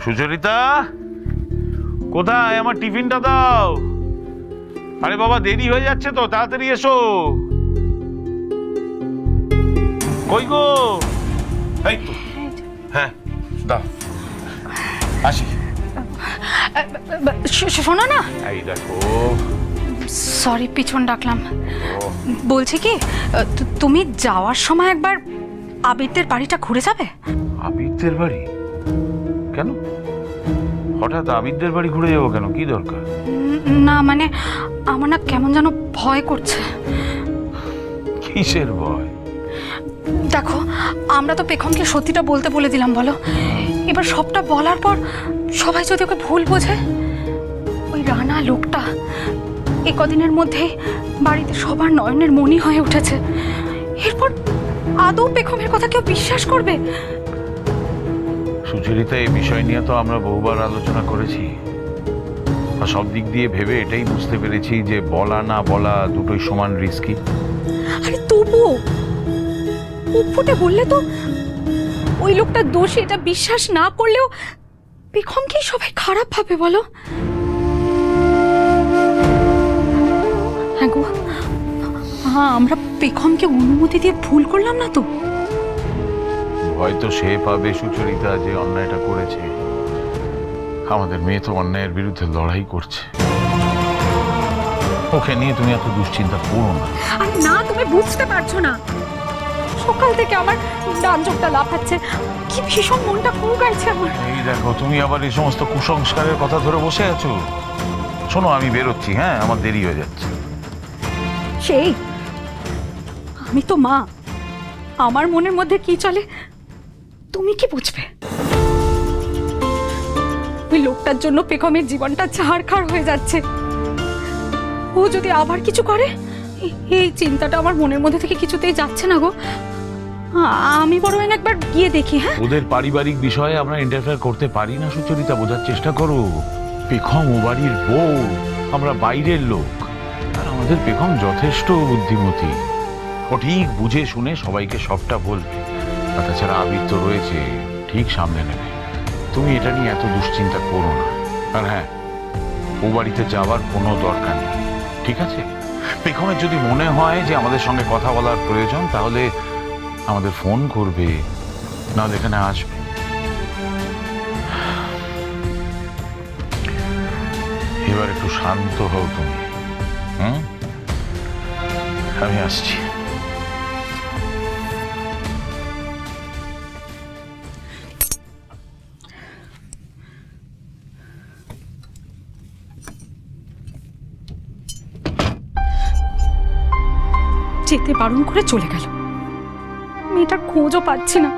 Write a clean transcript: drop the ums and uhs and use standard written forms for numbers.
সুচরিতা, কোথায়? আমার টিফিনটা দাও। আরে বাবা, দেরি হয়ে যাচ্ছে তো, তাড়াতাড়ি এসো। কই গো? এই তো। হ্যাঁ, দাও। আসি। শোনো না, এই দেখো। সরি পিছন ডাকলাম। বলছি কি, তুমি যাওয়ার সময় একবার আবিরদের বাড়িটা ঘুরে যাবে? আবিরদের বাড়ি? কেন হঠাৎ আবিরদের বাড়ি ঘুরে যাবো কেন? কি দরকার? না মানে আমার না কেমন যেন ভয় করছে। কিসের ভয়? দেখো, আমরা তো পেখমকে সত্যিটা বলতে বলে দিলাম, বলো। এবার সবটা বলার পর সবাই যদি ওকে ভুল বোঝে। ওই রানা লোকটা এই কদিনের মধ্যে বাড়িতে সবার নয়নের মণি হয়ে উঠেছে। এরপর আদৌ পেখমের কথা কেউ বিশ্বাস করবে? সুচরিতা, এই বিষয় নিয়ে তো আমরা বহুবার আলোচনা করেছি, আর সব দিক দিয়ে ভেবে এটাই বুঝতে পেরেছি যে বলা না বলা দুটোই সমান রিস্কি। আরে তবুও ফুটে বললে তো ওই লোকটা দোষী, এটা বিশ্বাস না করলেও পেখমকেই সবাই খারাপ ভাবে, বলো। হ্যাঁ গো, আমরা পেখমকে অনুমতি দিয়ে ভুল করলাম না তো? হয়তো সে পাবে সুচরিতা যে অন্যায়টা করেছে। আমাদের মেয়ে তো অন্যায়ের বিরুদ্ধে লড়াই করছে। ওকে নিয়ে তুমি এত দুশ্চিন্তা করো না। আরে না, তুমি বুঝতে পারছো না। সকাল থেকে আমার ডান চোখটা লাফাচ্ছে, কি ভীষণ মনটা কুঁকাইছে আমার। এই দেখো, তুমি আবার এই সমস্ত কুসংস্কারের কথা ধরে বসে আছো। শোনো, আমি বেরোচ্ছি। হ্যাঁ, আমার দেরি হয়ে যাচ্ছে। সেই আমি তো মা, আমার মনের মধ্যে কি চলে তুমি কি বুঝবে? ওই লোকটার জন্য পেখমের জীবনটা ছাড়খাড় হয়ে যাচ্ছে। ও যদি আবার কিছু করে, এই চিন্তাটা আমার মনের মধ্যে থেকে কিছুতেই যাচ্ছে না গো। আমি বরং একবার গিয়ে দেখি। হ্যাঁ, ওদের পারিবারিক বিষয়ে আমরা ইন্টারফেয়ার করতে পারি না সুচরিতা, বোঝার চেষ্টা করো। পেখম ও বাড়ির বউ, আমরা বাইরের লোক। আর আমাদের পেখম যথেষ্ট বুদ্ধিমতী। ও ঠিক বুঝে শুনে সবাইকে সবটা বলবে। আর তাছাড়া আবির তো রয়েছে, ঠিক সামনে নেবে। তুমি এটা নিয়ে এত দুশ্চিন্তা করো না। আর হ্যাঁ, ও বাড়িতে যাওয়ার কোনো দরকার নেই, ঠিক আছে? পেখমের যদি মনে হয় যে আমাদের সঙ্গে কথা বলার প্রয়োজন, তাহলে আমাদের ফোন করবে, নাহলে এখানে আসবে। এবার একটু শান্ত হও তুমি। আমি আসছি। যেতে বারণ করে চলে গেল। মেয়েটার খোঁজও পাচ্ছি না।